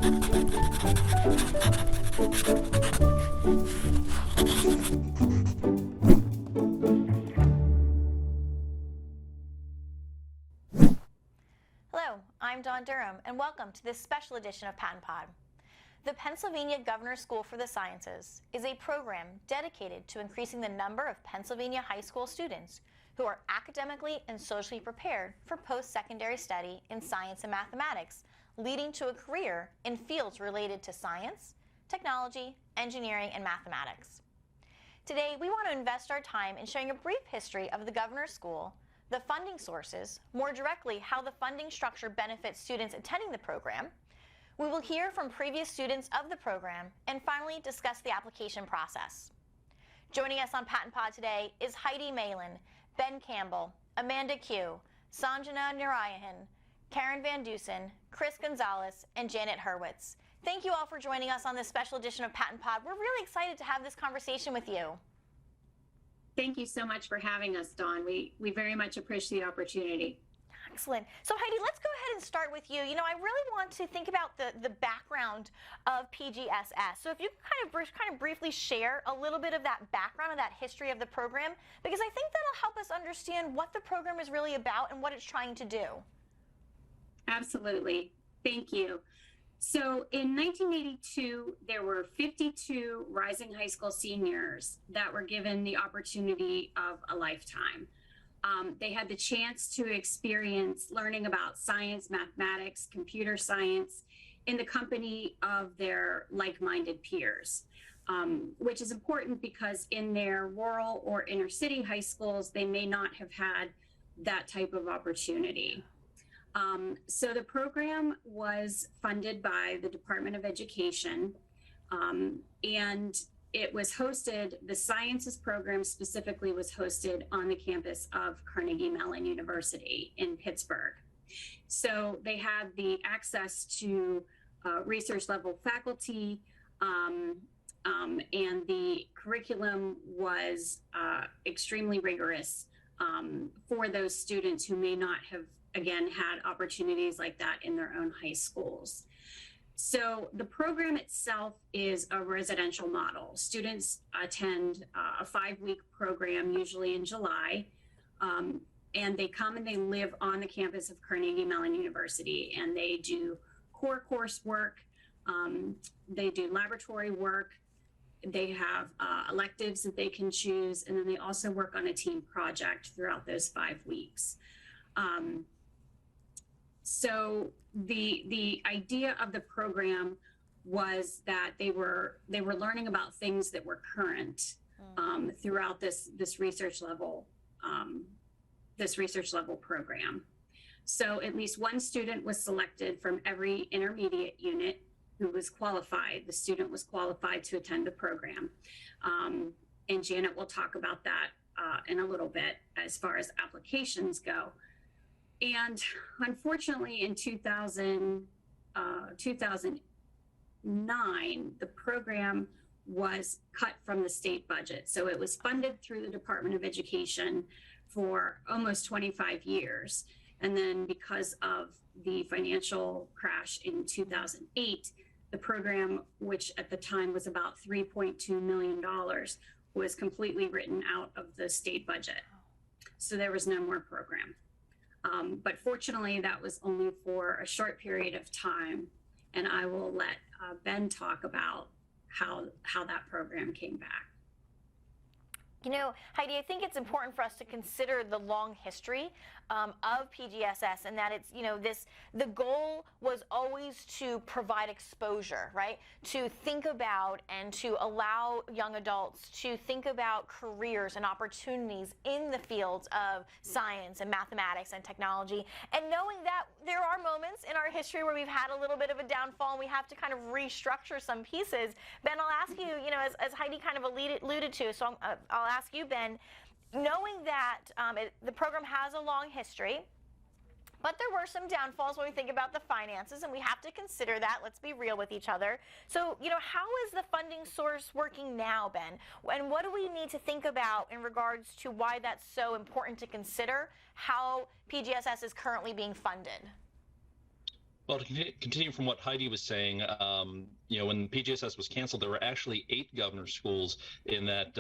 Hello, I'm Dawn Durham, and welcome to this special edition of PaTTANpod. The Pennsylvania Governor's School for the Sciences is a program dedicated to increasing the number of Pennsylvania high school students who are academically and socially prepared for post-secondary study in science and mathematics, leading to a career in fields related to science, technology, engineering, and mathematics. Today, we want to invest our time in showing a brief history of the Governor's School, the funding sources, more directly how the funding structure benefits students attending the program. We will hear from previous students of the program and finally discuss the application process. Joining us on PaTTANpod today is Heidi Malin, Ben Campbell, Amanda Q, Sanjana Narayan, Karen Van Dusen, Chris Gonzalez, and Janet Hurwitz. Thank you all for joining us on this special edition of PaTTANpod. We're really excited to have this conversation with you. Thank you so much for having us, Dawn. We very much appreciate the opportunity. Excellent. So Heidi, let's go ahead and start with you. You know, I really want to think about the background of PGSS. So if you kind of briefly share a little bit of that background and that history of the program, because I think that'll help us understand what the program is really about and what it's trying to do. Absolutely. Thank you. So in 1982, there were 52 rising high school seniors that were given the opportunity of a lifetime. They had the chance to experience learning about science, mathematics, computer science in the company of their like-minded peers, which is important because in their rural or inner city high schools, they may not have had that type of opportunity. So the program was funded by the Department of Education, and it was hosted, the sciences program specifically was hosted on the campus of Carnegie Mellon University in Pittsburgh. So they had the access to research level faculty, and the curriculum was extremely rigorous for those students who may not have, again, had opportunities like that in their own high schools. So the program itself is a residential model. Students attend a 5-week program, usually in July, and they come and they live on the campus of Carnegie Mellon University, and they do core coursework, they do laboratory work, they have electives that they can choose, and then they also work on a team project throughout those 5 weeks. So the idea of the program was that they were learning about things that were current throughout this research level program. So at least one student was selected from every intermediate unit who was qualified. The student was qualified to attend the program, and Janet will talk about that in a little bit as far as applications go. And unfortunately, in 2009, the program was cut from the state budget. So it was funded through the Department of Education for almost 25 years. And then because of the financial crash in 2008, the program, which at the time was about $3.2 million, was completely written out of the state budget. So there was no more program. But fortunately, that was only for a short period of time, and I will let Ben talk about how that program came back. You know, Heidi, I think it's important for us to consider the long history of PGSS, and that it's, you know, the goal was always to provide exposure, right? To think about and to allow young adults to think about careers and opportunities in the fields of science and mathematics and technology, and knowing that there are moments in our history where we've had a little bit of a downfall and we have to kind of restructure some pieces. Ben, I'll ask you, you know, as Heidi kind of alluded to, so I'll ask you, Ben, knowing that the program has a long history, but there were some downfalls when we think about the finances, and we have to consider that. Let's be real with each other. So, you know, how is the funding source working now, Ben? And what do we need to think about in regards to why that's so important to consider how PGSS is currently being funded? Well, to continue from what Heidi was saying, when PGSS was canceled, there were actually 8 governor schools in that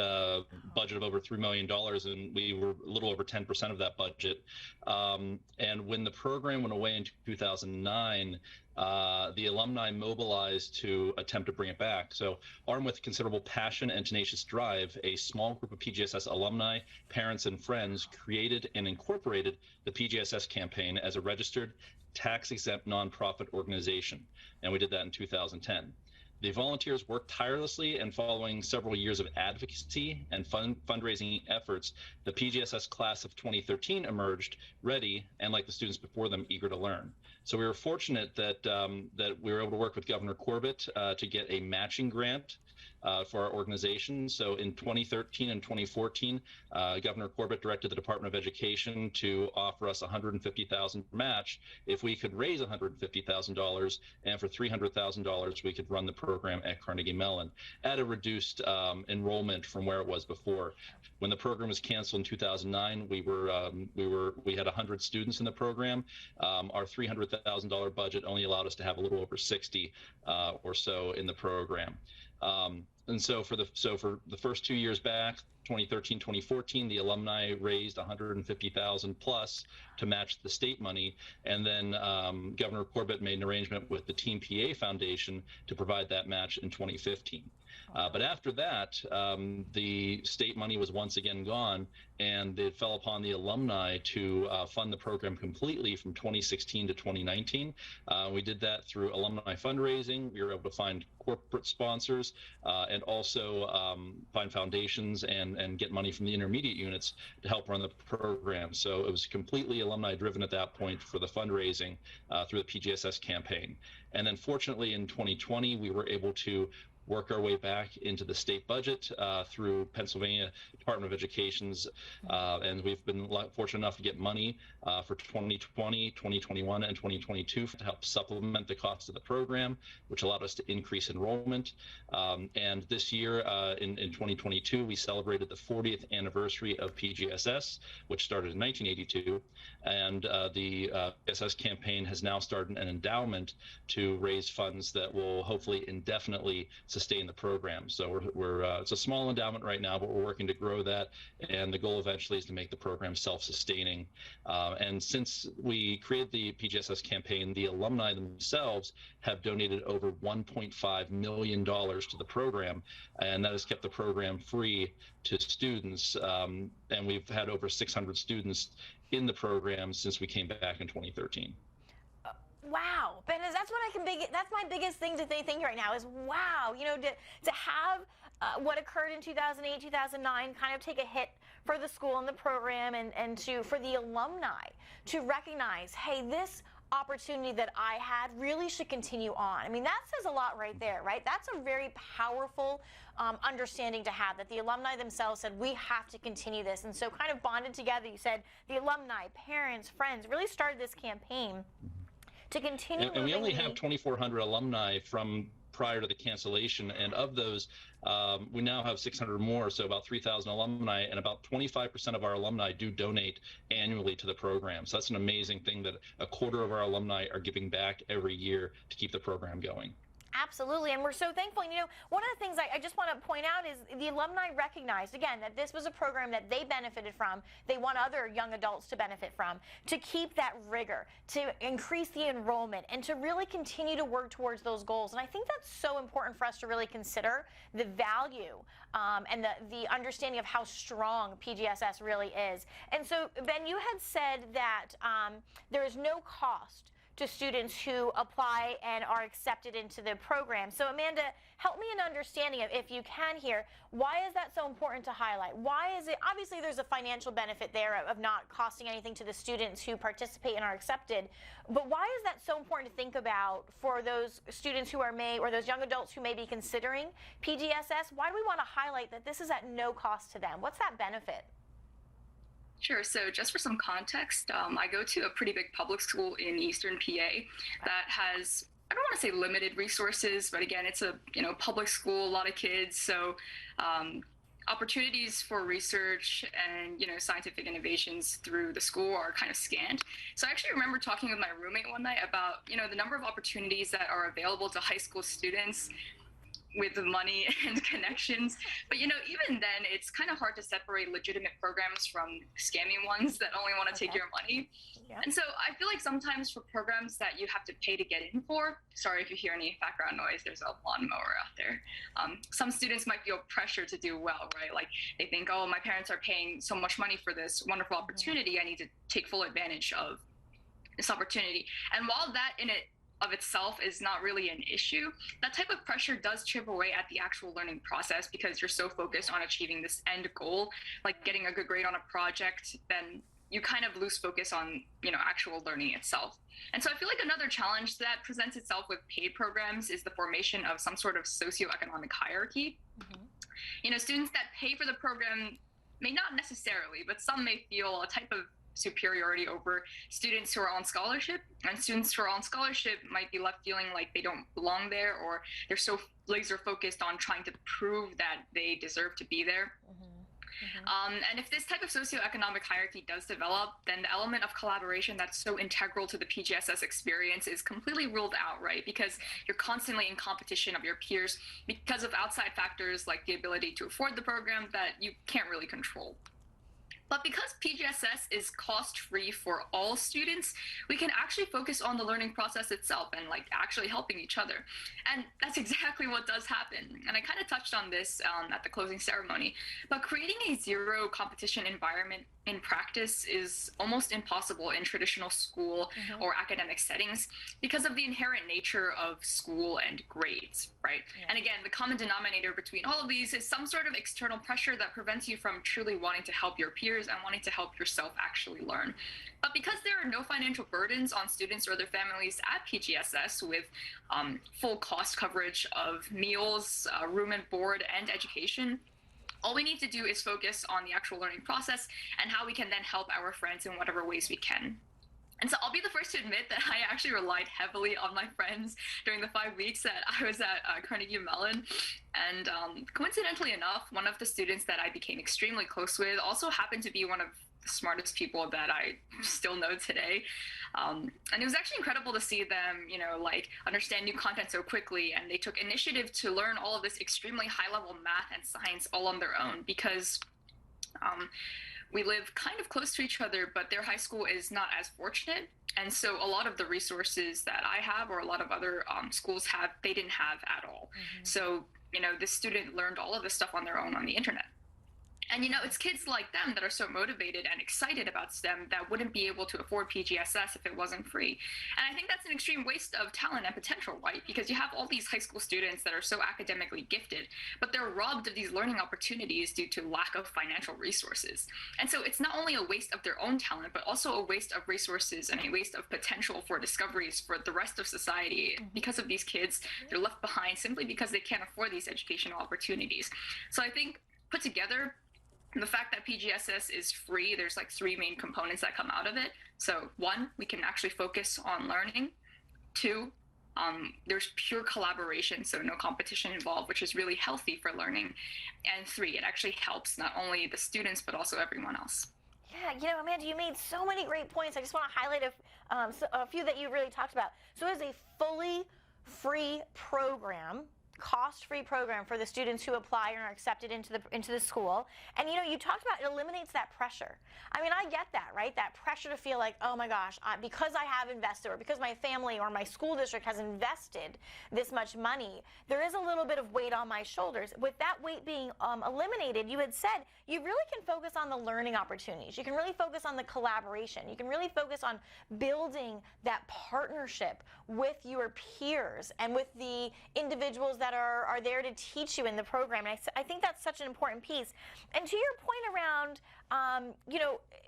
budget of over $3 million, and we were a little over 10% of that budget. And when the program went away in 2009, the alumni mobilized to attempt to bring it back. So, armed with considerable passion and tenacious drive, a small group of PGSS alumni, parents, and friends created and incorporated the PGSS campaign as a registered tax-exempt nonprofit organization, and we did that in 2010. The volunteers worked tirelessly, and following several years of advocacy and fundraising efforts, the PGSS class of 2013 emerged ready and, like the students before them, eager to learn. So we were fortunate that we were able to work with Governor Corbett to get a matching grant for our organization. So in 2013 and 2014, Governor Corbett directed the Department of Education to offer us $150,000 match if we could raise $150,000, and for $300,000 we could run the program at Carnegie Mellon at a reduced enrollment from where it was before. When the program was canceled in 2009, we had 100 students in the program. Our $300,000 budget only allowed us to have a little over 60 or so in the program. And so for the first 2 years back, 2013, 2014, the alumni raised $150,000 plus to match the state money, and then Governor Corbett made an arrangement with the Team PA Foundation to provide that match in 2015. But after that, the state money was once again gone, and it fell upon the alumni to fund the program completely from 2016 to 2019. We did that through alumni fundraising. We were able to find corporate sponsors and also find foundations and get money from the intermediate units to help run the program. So it was completely alumni driven at that point for the fundraising through the PGSS campaign. And then fortunately in 2020, we were able to work our way back into the state budget through Pennsylvania Department of Education's, and we've been fortunate enough to get money for 2020, 2021, and 2022 to help supplement the cost of the program, which allowed us to increase enrollment. And this year, in 2022, we celebrated the 40th anniversary of PGSS, which started in 1982, and the PGSS campaign has now started an endowment to raise funds that will hopefully indefinitely sustain the program. So it's a small endowment right now, but we're working to grow that, and the goal eventually is to make the program self-sustaining. And since we created the PGSS campaign, the alumni themselves have donated over $1.5 million to the program, and that has kept the program free to students. And we've had over 600 students in the program since we came back in 2013. Wow, Ben, that's my biggest thing to think right now is, wow, to have what occurred in 2008, 2009 kind of take a hit for the school and the program, and for the alumni to recognize, hey, this opportunity that I had really should continue on. I mean, that says a lot right there, right? That's a very powerful understanding to have, that the alumni themselves said, we have to continue this. And so kind of bonded together, you said the alumni, parents, friends really started this campaign to continue. And we only have 2,400 alumni from prior to the cancellation, and of those, we now have 600 more, so about 3,000 alumni, and about 25% of our alumni do donate annually to the program. So that's an amazing thing that a quarter of our alumni are giving back every year to keep the program going. Absolutely, and we're so thankful. One of the things I just want to point out is the alumni recognized, again, that this was a program that they benefited from, they want other young adults to benefit from, to keep that rigor, to increase the enrollment, and to really continue to work towards those goals. And I think that's so important for us to really consider the value and the understanding of how strong PGSS really is. And so, Ben, you had said that there is no cost to students who apply and are accepted into the program. So Amanda, help me in understanding, if you can here, why is that so important to highlight? Why is it, obviously there's a financial benefit there of not costing anything to the students who participate and are accepted, but why is that so important to think about for those students who are or those young adults who may be considering PGSS? Why do we want to highlight that this is at no cost to them? What's that benefit? Sure. So just for some context, I go to a pretty big public school in Eastern PA that has, I don't want to say limited resources, but again, it's a public school, a lot of kids. So opportunities for research and scientific innovations through the school are kind of scant. So I actually remember talking with my roommate one night about the number of opportunities that are available to high school students with the money and connections. But even then, it's kind of hard to separate legitimate programs from scammy ones that only want to take your money. Yeah. And so I feel like sometimes for programs that you have to pay to get in for, sorry if you hear any background noise, there's a lawnmower out there. Some students might feel pressure to do well, right? Like they think, oh, my parents are paying so much money for this wonderful opportunity. I need to take full advantage of this opportunity. And while that in it of itself is not really an issue, that type of pressure does chip away at the actual learning process because you're so focused on achieving this end goal, like getting a good grade on a project, then you kind of lose focus on, actual learning itself. And so I feel like another challenge that presents itself with paid programs is the formation of some sort of socioeconomic hierarchy. Students that pay for the program may not necessarily, but some may feel a type of superiority over students who are on scholarship, and students who are on scholarship might be left feeling like they don't belong there, or they're so laser focused on trying to prove that they deserve to be there. And if this type of socioeconomic hierarchy does develop, then the element of collaboration that's so integral to the PGSS experience is completely ruled out, right? Because you're constantly in competition of your peers because of outside factors like the ability to afford the program that you can't really control. But because PGSS is cost-free for all students, we can actually focus on the learning process itself and actually helping each other. And that's exactly what does happen. And I kind of touched on this at the closing ceremony, but creating a zero competition environment in practice is almost impossible in traditional school or academic settings because of the inherent nature of school and grades, right? Yeah. And again, the common denominator between all of these is some sort of external pressure that prevents you from truly wanting to help your peers and wanting to help yourself actually learn. But because there are no financial burdens on students or their families at PGSS with full cost coverage of meals, room and board, and education, all we need to do is focus on the actual learning process and how we can then help our friends in whatever ways we can. And so I'll be the first to admit that I actually relied heavily on my friends during the 5 weeks that I was at Carnegie Mellon. And coincidentally enough, one of the students that I became extremely close with also happened to be one of the smartest people that I still know today. And it was actually incredible to see them, understand new content so quickly. And they took initiative to learn all of this extremely high-level math and science all on their own because we live kind of close to each other, but their high school is not as fortunate. And so a lot of the resources that I have or a lot of other schools have, they didn't have at all. So, this student learned all of this stuff on their own on the internet. And, it's kids like them that are so motivated and excited about STEM that wouldn't be able to afford PGSS if it wasn't free. And I think that's an extreme waste of talent and potential, right? Because you have all these high school students that are so academically gifted, but they're robbed of these learning opportunities due to lack of financial resources. And so it's not only a waste of their own talent, but also a waste of resources and a waste of potential for discoveries for the rest of society. Because of these kids, they're left behind simply because they can't afford these educational opportunities. So I think put together, the fact that PGSS is free, there's 3 main components that come out of it. So 1, we can actually focus on learning. 2, there's pure collaboration, so no competition involved, which is really healthy for learning. And 3, it actually helps not only the students, but also everyone else. Yeah, Amanda, you made so many great points. I just want to highlight a few that you really talked about. So it is a fully free program, cost-free program for the students who apply and are accepted into the school. And you talked about it eliminates that pressure. I mean, I get that, right? That pressure to feel like, oh my gosh, because I have invested, or because my family or my school district has invested this much money, there is a little bit of weight on my shoulders. With that weight being eliminated, you had said you really can focus on the learning opportunities. You can really focus on the collaboration. You can really focus on building that partnership with your peers and with the individuals that are there to teach you in the program. And I think that's such an important piece. And to your point around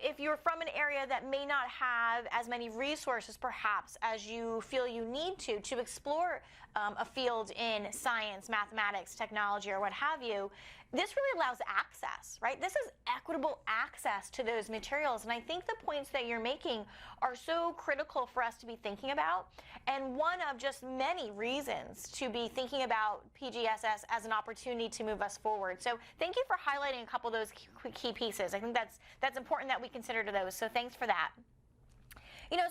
if you're from an area that may not have as many resources perhaps as you feel you need to explore a field in science, mathematics, technology, or what have you, this really allows access, right? This is equitable access to those materials. And I think the points that you're making are so critical for us to be thinking about, and one of just many reasons to be thinking about PGSS as an opportunity to move us forward. So thank you for highlighting a couple of those key pieces. I think that's important that we consider those. So thanks for that.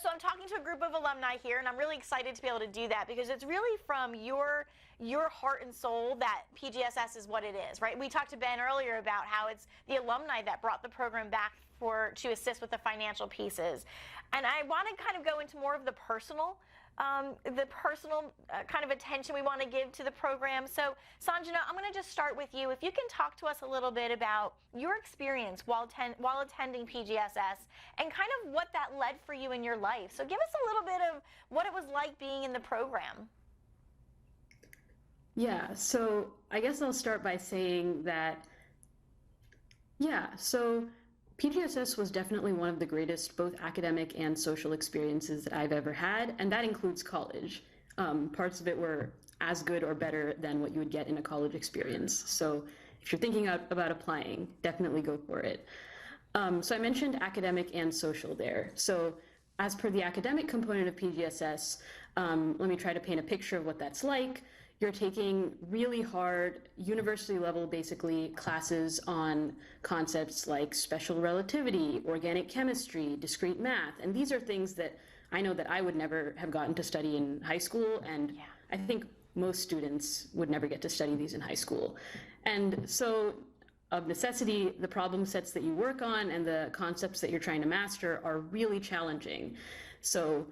So I'm talking to a group of alumni here, and I'm really excited to be able to do that because it's really from your heart and soul that PGSS is what it is, right? We talked to Ben earlier about how it's the alumni that brought the program back to assist with the financial pieces. And I want to kind of go into more of the personal kind of attention we want to give to the program. So Sanjana, I'm going to just start with you. If you can talk to us a little bit about your experience while attending PGSS and kind of what that led for you in your life. So give us a little bit of what it was like being in the program. Yeah, so I guess I'll start by saying that, so PGSS was definitely one of the greatest both academic and social experiences that I've ever had, and that includes college. Parts of it were as good or better than what you would get in a college experience. So if you're thinking about applying, definitely go for it. So I mentioned academic and social there. So as per the academic component of PGSS, let me try to paint a picture of what that's like. You're taking really hard, university level, basically, classes on concepts like special relativity, organic chemistry, discrete math. And these are things that I know that I would never have gotten to study in high school. And I think most students would never get to study these in high school. And so of necessity, the problem sets that you work on and the concepts that you're trying to master are really challenging. So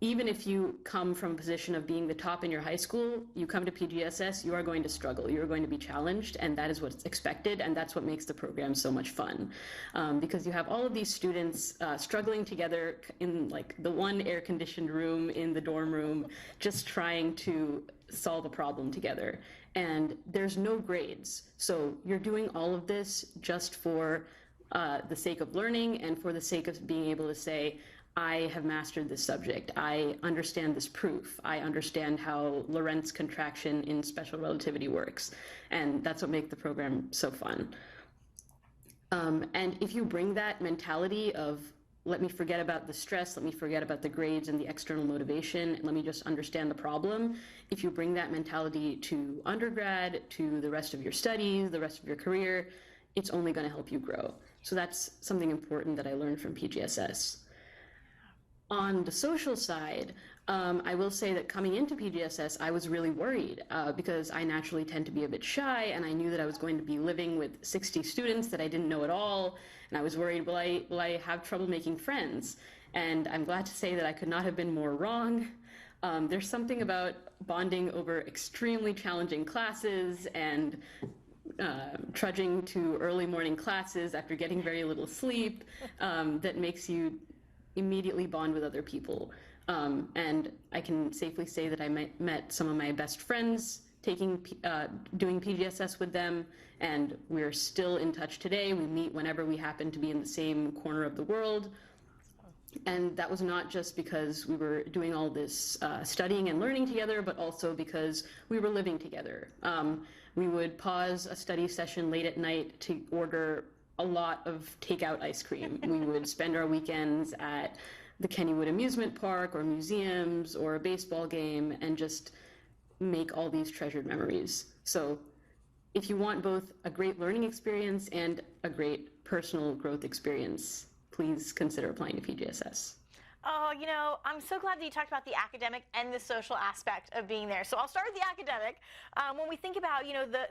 even if you come from a position of being the top in your high school, you come to PGSS, you are going to struggle. You are going to be challenged, and that is what's expected, and that's what makes the program so much fun. Because you have all of these students struggling together in like the one air-conditioned room in the dorm room, just trying to solve a problem together. And there's no grades. So you're doing all of this just for the sake of learning and for the sake of being able to say, I have mastered this subject. I understand this proof. I understand how Lorentz contraction in special relativity works. And that's what makes the program so fun. And if you bring that mentality of, let me forget about the stress, let me forget about the grades and the external motivation, and let me just understand the problem. If you bring that mentality to undergrad, to the rest of your studies, the rest of your career, it's only going to help you grow. So that's something important that I learned from PGSS. On the social side, I will say that coming into PGSS, I was really worried because I naturally tend to be a bit shy, and I knew that I was going to be living with 60 students that I didn't know at all, and I was worried, will I have trouble making friends? And I'm glad to say that I could not have been more wrong. There's something about bonding over extremely challenging classes and trudging to early morning classes after getting very little sleep that makes you immediately bond with other people. And I can safely say that I met some of my best friends doing PGSS with them, and we're still in touch today. We meet whenever we happen to be in the same corner of the world. And that was not just because we were doing all this studying and learning together, but also because we were living together. We would pause a study session late at night to order a lot of takeout ice cream. We would spend our weekends at the Kennywood amusement park or museums or a baseball game and just make all these treasured memories. So if you want both a great learning experience and a great personal growth experience, please consider applying to PGSS. Oh, I'm so glad that you talked about the academic and the social aspect of being there. So I'll start with the academic. When we think about,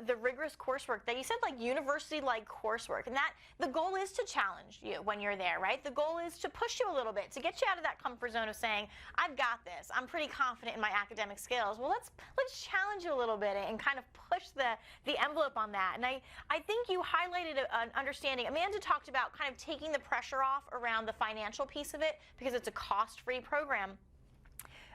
the rigorous coursework that you said, like university-like coursework, and that the goal is to challenge you when you're there, right? The goal is to push you a little bit, to get you out of that comfort zone of saying, I've got this. I'm pretty confident in my academic skills. Well, let's challenge you a little bit and kind of push the envelope on that. And I think you highlighted an understanding. Amanda talked about kind of taking the pressure off around the financial piece of it because it's a cost-free program.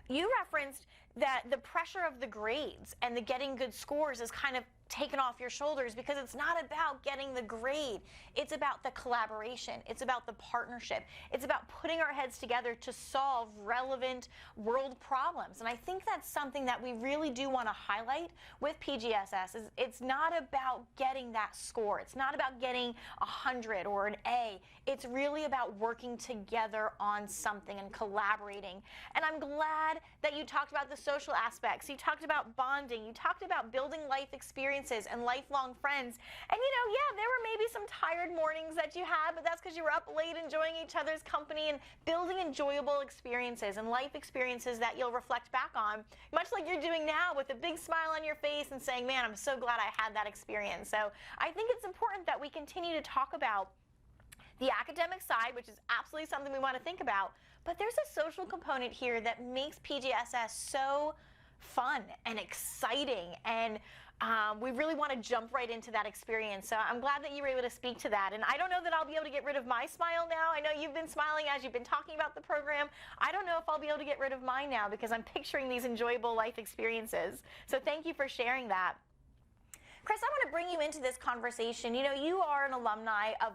You referenced that the pressure of the grades and the getting good scores is kind of taken off your shoulders, because it's not about getting the grade. It's about the collaboration. It's about the partnership. It's about putting our heads together to solve relevant world problems. And I think that's something that we really do want to highlight with PGSS. Is it's not about getting that score. It's not about getting 100 or an A. It's really about working together on something and collaborating. And I'm glad that you talked about the social aspects. You talked about bonding. You talked about building life experiences and lifelong friends. And yeah, there were maybe some tired mornings that you had, but that's because you were up late enjoying each other's company and building enjoyable experiences and life experiences that you'll reflect back on, much like you're doing now, with a big smile on your face and saying, man, I'm so glad I had that experience. So I think it's important that we continue to talk about the academic side, which is absolutely something we want to think about, but there's a social component here that makes PGSS so fun and exciting, and we really want to jump right into that experience. So I'm glad that you were able to speak to that. And I don't know that I'll be able to get rid of my smile now. I know you've been smiling as you've been talking about the program. I don't know if I'll be able to get rid of mine now, because I'm picturing these enjoyable life experiences. So thank you for sharing that. Chris, I want to bring you into this conversation. You are an alumni of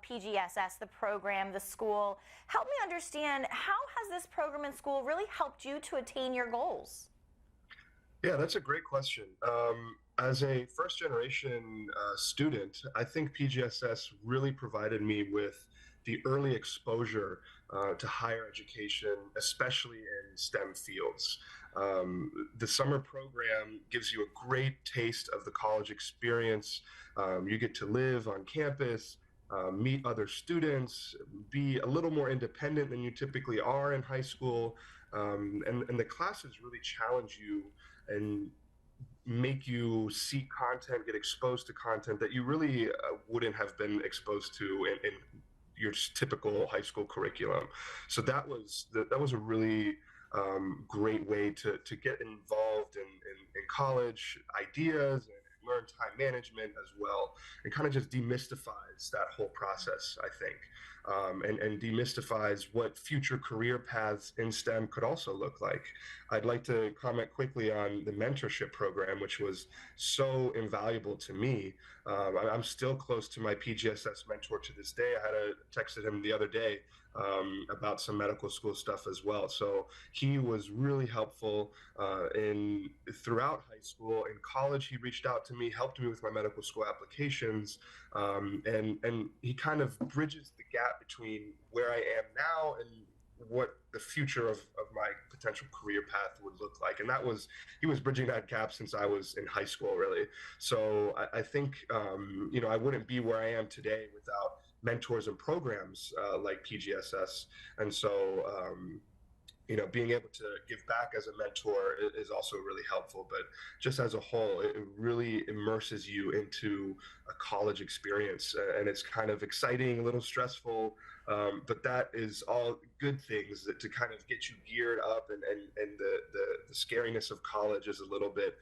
PGSS, the program, the school. Help me understand, how has this program in school really helped you to attain your goals? Yeah, that's a great question. As a first-generation student, I think PGSS really provided me with the early exposure to higher education, especially in STEM fields. The summer program gives you a great taste of the college experience. You get to live on campus, meet other students, be a little more independent than you typically are in high school, and the classes really challenge you and make you see content, get exposed to content that you really wouldn't have been exposed to in your typical high school curriculum. So that was a really great way to get involved in college ideas and learn time management as well, and kind of just demystifies that whole process, I think, and demystifies what future career paths in STEM could also look like. I'd like to comment quickly on the mentorship program, which was so invaluable to me. I'm still close to my PGSS mentor to this day. I texted him the other day about some medical school stuff as well. So he was really helpful throughout high school. In college, he reached out to me, helped me with my medical school applications, and he kind of bridges the gap between where I am now and what the future of my potential career path would look like. And he was bridging that gap since I was in high school, really. So I think, I wouldn't be where I am today without mentors and programs like PGSS. And so, being able to give back as a mentor is also really helpful. But just as a whole, it really immerses you into a college experience, and it's kind of exciting, a little stressful, but that is all good things to kind of get you geared up, and the scariness of college is a little bit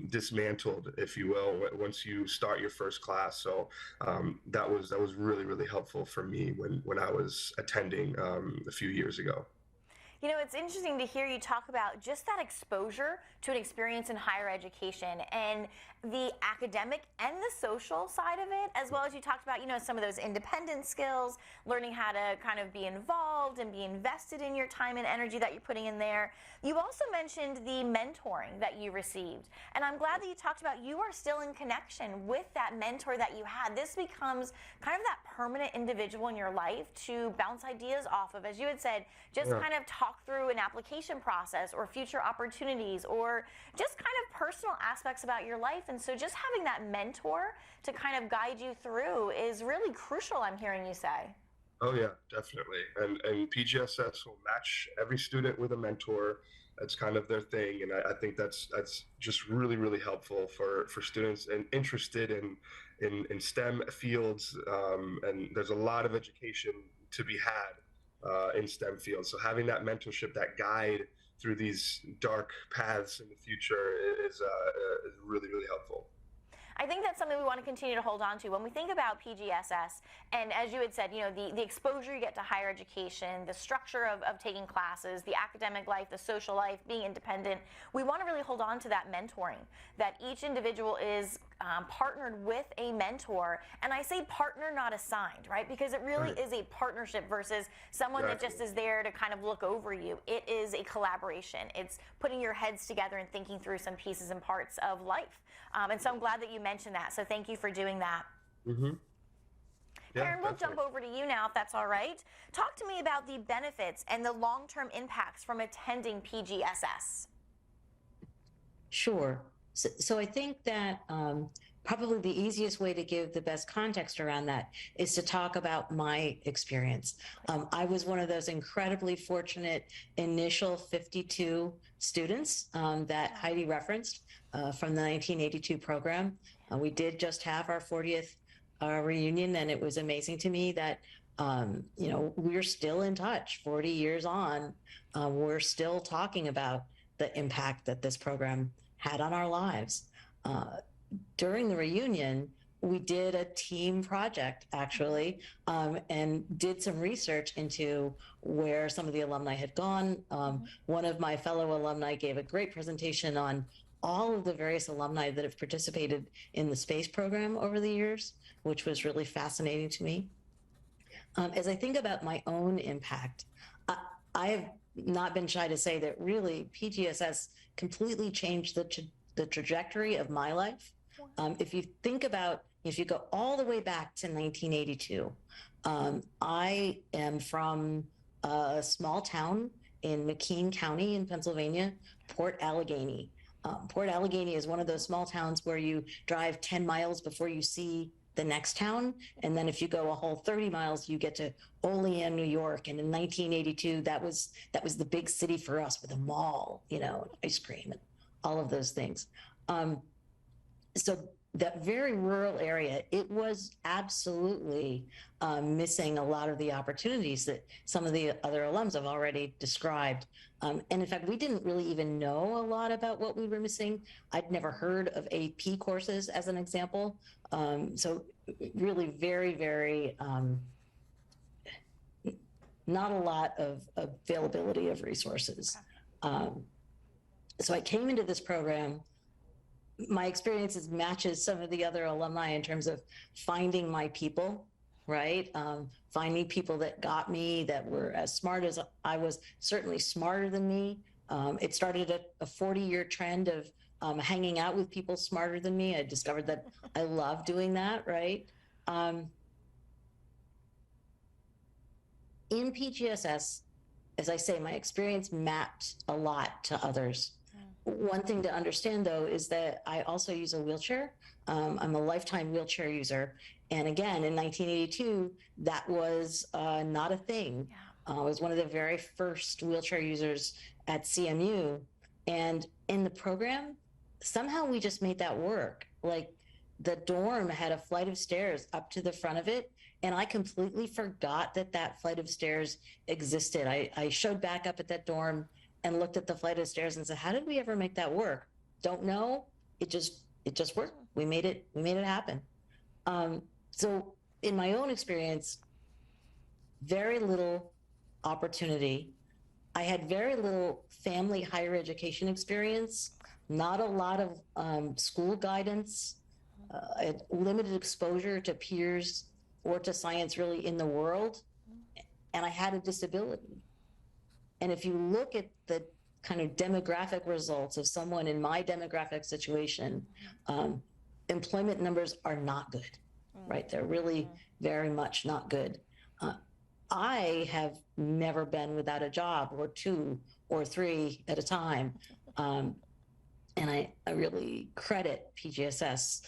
dismantled, if you will, once you start your first class. So that was really, really helpful for me when I was attending a few years ago. It's interesting to hear you talk about just that exposure to an experience in higher education, and the academic and the social side of it, as well as you talked about, some of those independent skills, learning how to kind of be involved and be invested in your time and energy that you're putting in there. You also mentioned the mentoring that you received, and I'm glad that you talked about you are still in connection with that mentor that you had. This becomes kind of that permanent individual in your life to bounce ideas off of, as you had said, just kind of talk through an application process or future opportunities, or just kind of personal aspects about your life. And so just having that mentor to kind of guide you through is really crucial, I'm hearing you say. Oh yeah, definitely. And PGSS will match every student with a mentor. That's kind of their thing. And I think that's just really, really helpful for students and interested in STEM fields. And there's a lot of education to be had in STEM fields. So having that mentorship, that guide through these dark paths in the future is really, really helpful. I think that's something we want to continue to hold on to. When we think about PGSS, and as you had said, the exposure you get to higher education, the structure of taking classes, the academic life, the social life, being independent, we want to really hold on to that mentoring, that each individual is partnered with a mentor. And I say partner, not assigned, right? Because it really is a partnership versus someone that just is there to kind of look over you. It is a collaboration. It's putting your heads together and thinking through some pieces and parts of life. And so I'm glad that you mentioned that. So thank you for doing that. Karen, we'll jump over to you now, if that's all right. Talk to me about the benefits and the long-term impacts from attending PGSS. Sure. So I think that probably the easiest way to give the best context around that is to talk about my experience. I was one of those incredibly fortunate initial 52 students that Heidi referenced from the 1982 program. We did just have our 40th reunion, and it was amazing to me that we're still in touch 40 years on. We're still talking about the impact that this program had on our lives. During the reunion, we did a team project, actually, and did some research into where some of the alumni had gone. One of my fellow alumni gave a great presentation on all of the various alumni that have participated in the space program over the years, which was really fascinating to me. As I think about my own impact, I have not been shy to say that really PGSS completely changed the trajectory of my life. If you think about, if you go all the way back to 1982, I am from a small town in McKean County in Pennsylvania, Port Allegheny. Port Allegheny is one of those small towns where you drive 10 miles before you see the next town. And then if you go a whole 30 miles, you get to Olean, New York. And in 1982, that was the big city for us, with a mall, ice cream and all of those things. So that very rural area, it was absolutely missing a lot of the opportunities that some of the other alums have already described. And in fact, we didn't really even know a lot about what we were missing. I'd never heard of AP courses, as an example. So really very, very, not a lot of availability of resources. So I came into this program. My experiences matches some of the other alumni in terms of finding my people, right? Finding people that got me, that were as smart as I was, certainly smarter than me. It started a 40-year trend of hanging out with people smarter than me. I discovered that I love doing that, right? In PGSS, as I say, my experience mapped a lot to others. One thing to understand, though, is that I also use a wheelchair. I'm a lifetime wheelchair user. And again, in 1982, that was not a thing. I was one of the very first wheelchair users at CMU. And in the program, somehow we just made that work. Like, the dorm had a flight of stairs up to the front of it, and I completely forgot that flight of stairs existed. I showed back up at that dorm and looked at the flight of stairs and said, how did we ever make that work? Don't know. It just worked. We made it happen. So in my own experience, very little opportunity. I had very little family higher education experience, not a lot of school guidance, limited exposure to peers or to science really in the world. And I had a disability. And if you look at the kind of demographic results of someone in my demographic situation, employment numbers are not good, right? They're really very much not good. I have never been without a job, or 2 or 3 at a time. And I really credit PGSS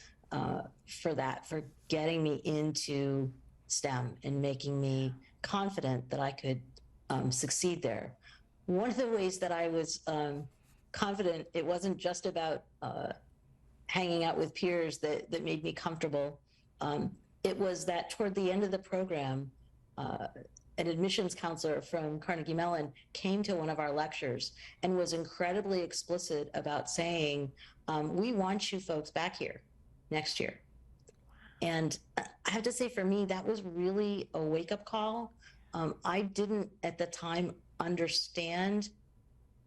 for that, for getting me into STEM and making me confident that I could succeed there. One of the ways that I was confident, it wasn't just about hanging out with peers that made me comfortable. It was that toward the end of the program, an admissions counselor from Carnegie Mellon came to one of our lectures and was incredibly explicit about saying, we want you folks back here. next year. And I have to say, for me, that was really a wake-up call. I didn't at the time understand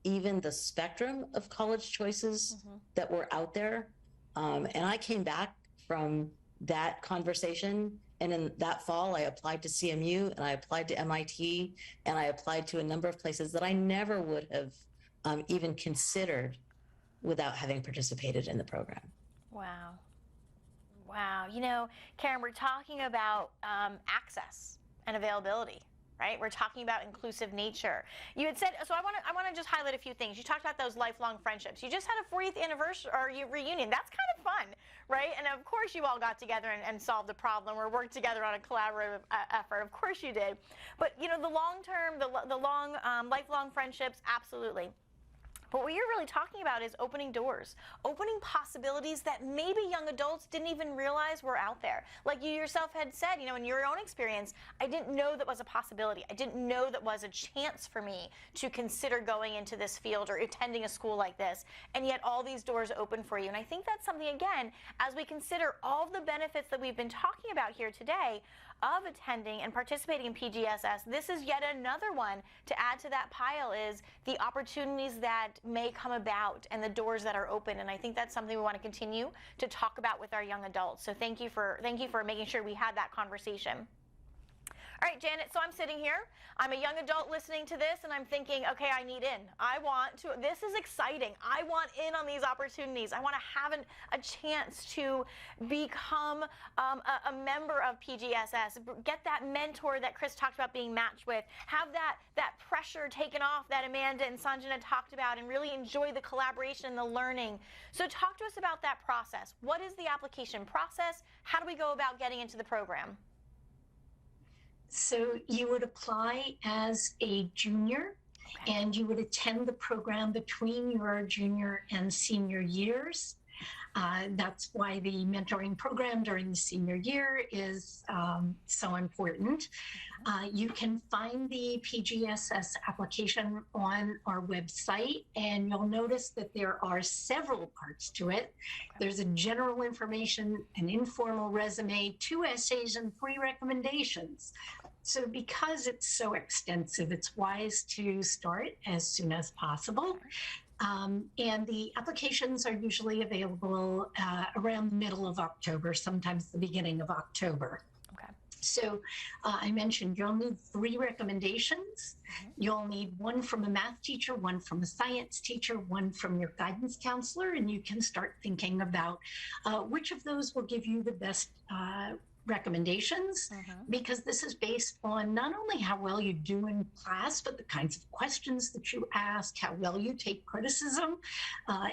even the spectrum of college choices that were out there. And I came back from that conversation, and in that fall, I applied to CMU, and I applied to MIT, and I applied to a number of places that I never would have even considered without having participated in the program. Wow. Wow. You know, Karen, we're talking about access and availability, right? We're talking about inclusive nature. You had said, so I want to just highlight a few things. You talked about those lifelong friendships. You just had a 40th anniversary or your reunion. That's kind of fun, right? And of course you all got together and solved a problem or worked together on a collaborative effort. Of course you did. But, you know, the long term, the long, lifelong friendships, absolutely. But what you're really talking about is opening doors, opening possibilities that maybe young adults didn't even realize were out there. Like you yourself had said, you know, in your own experience, I didn't know that was a possibility. I didn't know that was a chance for me to consider going into this field or attending a school like this. And yet all these doors open for you. And I think that's something, again, as we consider all of the benefits that we've been talking about here today of attending and participating in PGSS, this is yet another one to add to that pile is the opportunities that may come about and the doors that are open. And I think that's something we want to continue to talk about with our young adults. So thank you for making sure we had that conversation. All right, Janet, so I'm sitting here. I'm a young adult listening to this, and I'm thinking, okay, I need in. I want to, this is exciting. I want in on these opportunities. I want to have a chance to become a member of PGSS, get that mentor that Chris talked about being matched with, have that pressure taken off that Amanda and Sanjana talked about, and really enjoy the collaboration and the learning. So talk to us about that process. What is the application process? How do we go about getting into the program? So you would apply as a junior, and you would attend the program between your junior and senior years. That's why the mentoring program during the senior year is so important. You can find the PGSS application on our website, and you'll notice that there are several parts to it. There's a general information, an informal resume, 2 essays, and 3 recommendations. So because it's so extensive, it's wise to start as soon as possible. And the applications are usually available around the middle of October, sometimes the beginning of October. Okay. So I mentioned you'll need 3 recommendations. You'll need 1 from a math teacher, 1 from a science teacher, 1 from your guidance counselor, and you can start thinking about which of those will give you the best recommendations, because this is based on not only how well you do in class, but the kinds of questions that you ask, how well you take criticism,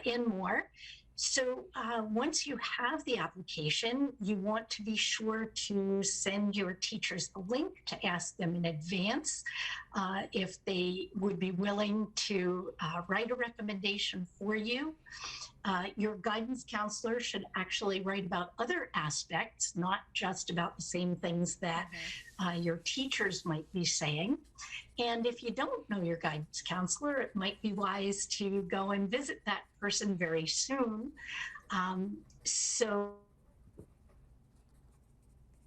and more. So once you have the application, you want to be sure to send your teachers the link to ask them in advance if they would be willing to write a recommendation for you. Your guidance counselor should actually write about other aspects, not just about the same things that your teachers might be saying. And if you don't know your guidance counselor, it might be wise to go and visit that person very soon.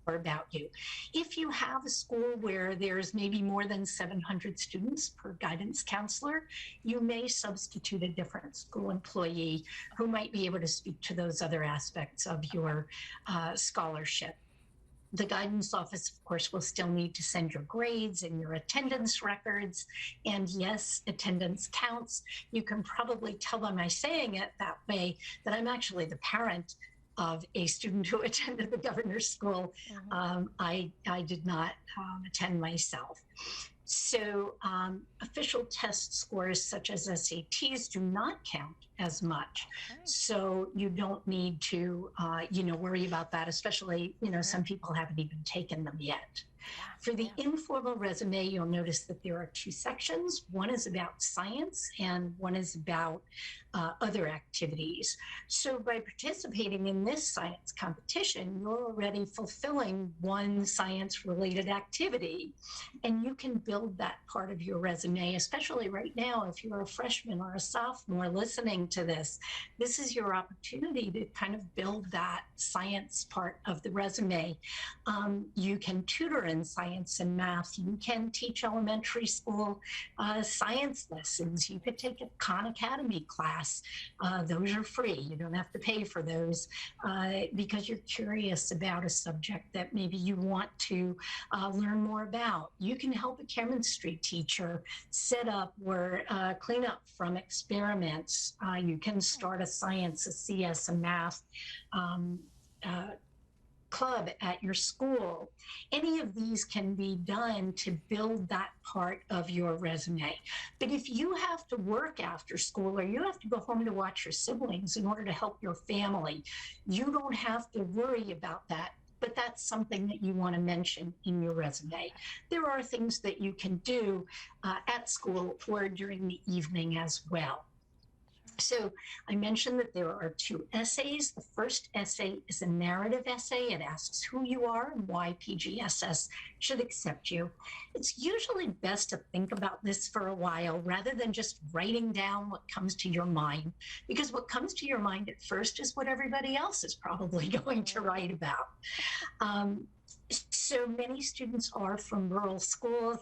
About you. If you have a school where there's maybe more than 700 students per guidance counselor, you may substitute a different school employee who might be able to speak to those other aspects of your scholarship. The guidance office, of course, will still need to send your grades and your attendance records. And yes, attendance counts. You can probably tell by my saying it that way that I'm actually the parent of a student who attended the governor's school. I did not attend myself. So official test scores such as SATs do not count as much. So you don't need to, worry about that, especially, some people haven't even taken them yet. For the informal resume, you'll notice that there are two sections. One is about science and one is about other activities. So by participating in this science competition, you're already fulfilling one science-related activity, and you can build that part of your resume, especially right now if you're a freshman or a sophomore listening to this. This is your opportunity to kind of build that science part of the resume. You can tutor in science and math. You can teach elementary school science lessons. You could take a Khan Academy class. Those are free. You don't have to pay for those because you're curious about a subject that maybe you want to learn more about. You can help a chemistry teacher set up or clean up from experiments. You can start a science, a CS, a math club at your school. Any of these can be done to build that part of your resume. But if you have to work after school or you have to go home to watch your siblings in order to help your family, you don't have to worry about that. But that's something that you want to mention in your resume. There are things that you can do at school or during the evening as well. So I mentioned that there are two essays. The first essay is a narrative essay. It asks who you are and why PGSS should accept you. It's usually best to think about this for a while rather than just writing down what comes to your mind, because what comes to your mind at first is what everybody else is probably going to write about. So many students are from rural schools,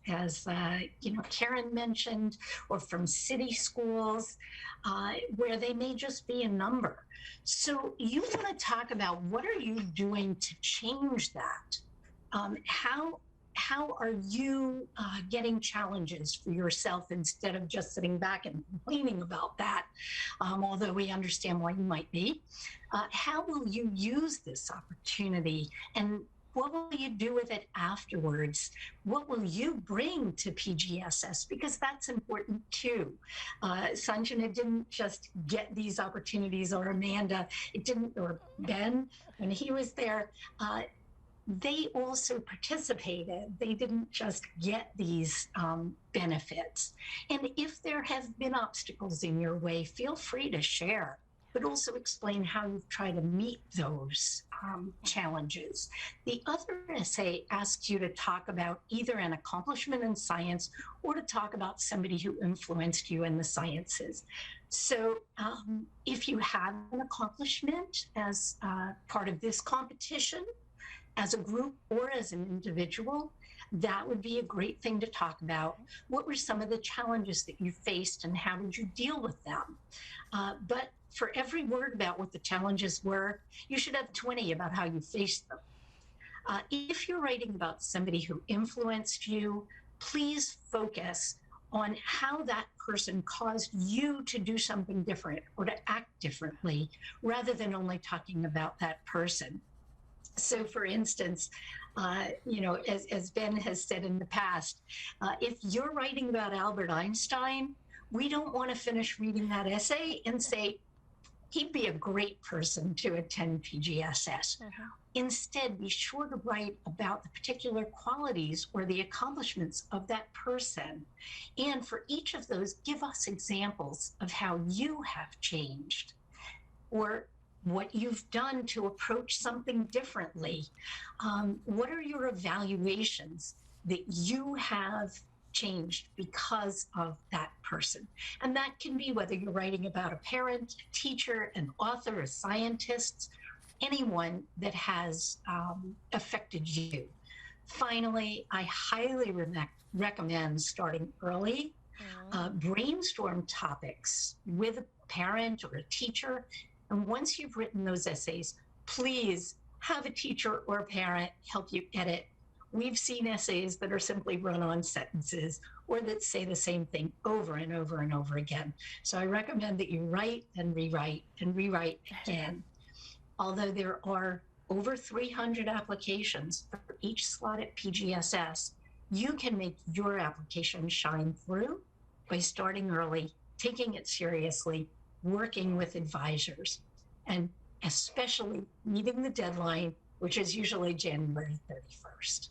as Karen mentioned, or from city schools, where they may just be a number. So you want to talk about what are you doing to change that? How are you getting challenges for yourself instead of just sitting back and complaining about that, although we understand why you might be? How will you use this opportunity, and what will you do with it afterwards? What will you bring to PGSS? Because that's important too. Sanjana didn't just get these opportunities, or Amanda, or Ben, when he was there. They also participated. They didn't just get these benefits. And if there have been obstacles in your way, feel free to share, but also explain how you've tried to meet those challenges. The other essay asks you to talk about either an accomplishment in science or to talk about somebody who influenced you in the sciences. So if you have an accomplishment as part of this competition, as a group or as an individual, that would be a great thing to talk about. What were some of the challenges that you faced and how did you deal with them? But for every word about what the challenges were, you should have 20 about how you faced them. If you're writing about somebody who influenced you, please focus on how that person caused you to do something different or to act differently, rather than only talking about that person. So for instance, as Ben has said in the past, if you're writing about Albert Einstein, we don't want to finish reading that essay and say, he'd be a great person to attend PGSS. Instead, be sure to write about the particular qualities or the accomplishments of that person. And for each of those, give us examples of how you have changed, or what you've done to approach something differently. What are your evaluations that you have changed because of that person? And that can be whether you're writing about a parent, a teacher, an author, a scientist, anyone that has affected you. Finally, I highly recommend starting early. Brainstorm topics with a parent or a teacher. And once you've written those essays, please have a teacher or a parent help you edit. We've seen essays that are simply run-on sentences or that say the same thing over and over and over again. So I recommend that you write and rewrite again. Although there are over 300 applications for each slot at PGSS, you can make your application shine through by starting early, taking it seriously, working with advisors, and especially meeting the deadline, which is usually January 31st.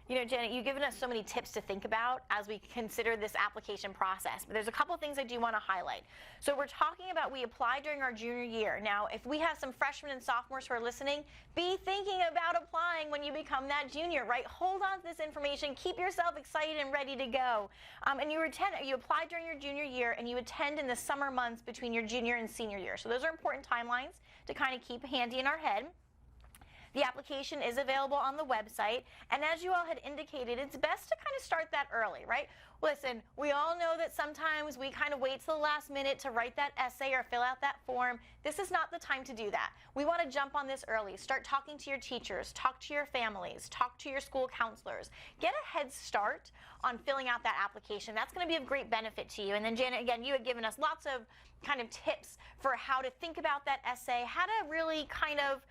You know, Janet, you've given us so many tips to think about as we consider this application process, but there's a couple things I do want to highlight. So we're talking about we apply during our junior year. Now, if we have some freshmen and sophomores who are listening, be thinking about applying when you become that junior, right? Hold on to this information, keep yourself excited and ready to go. And you apply during your junior year, and you attend in the summer months between your junior and senior year. So those are important timelines to kind of keep handy in our head. The application is available on the website, and as you all had indicated, it's best to kind of start that early, right? Listen, we all know that sometimes we kind of wait till the last minute to write that essay or fill out that form. This is not the time to do that. We want to jump on this early. Start talking to your teachers, talk to your families, talk to your school counselors. Get a head start on filling out that application. That's going to be of great benefit to you. And then Janet, again, you had given us lots of kind of tips for how to think about that essay, how to really kind of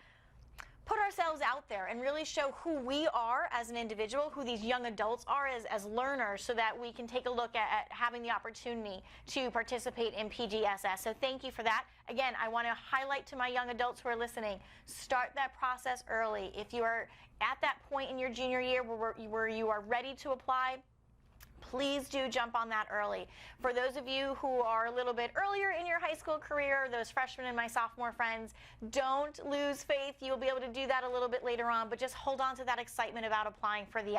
put ourselves out there and really show who we are as an individual, who these young adults are as learners, so that we can take a look at having the opportunity to participate in PGSS. So thank you for that. Again, I want to highlight to my young adults who are listening, start that process early. If you are at that point in your junior year where you are ready to apply, please do jump on that early. For those of you who are a little bit earlier in your high school career, those freshmen and my sophomore friends, don't lose faith. You'll be able to do that a little bit later on, but just hold on to that excitement about applying for the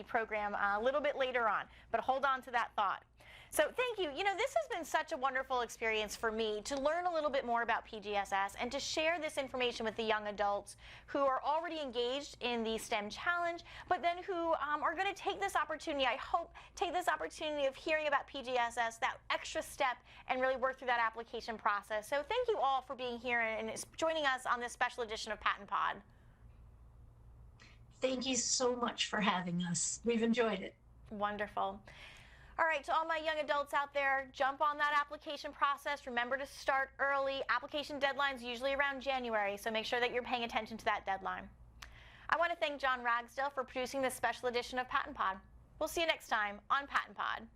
program a little bit later on. But hold on to that thought. So thank you. You know, this has been such a wonderful experience for me to learn a little bit more about PGSS and to share this information with the young adults who are already engaged in the STEM challenge, but then who are going to take this opportunity, I hope, take this opportunity of hearing about PGSS, that extra step, and really work through that application process. So thank you all for being here and joining us on this special edition of PaTTANpod. Thank you so much for having us. We've enjoyed it. Wonderful. All right, to all my young adults out there, jump on that application process. Remember to start early. Application deadline's usually around January, so make sure that you're paying attention to that deadline. I want to thank John Ragsdale for producing this special edition of PaTTANpod. We'll see you next time on PaTTANpod.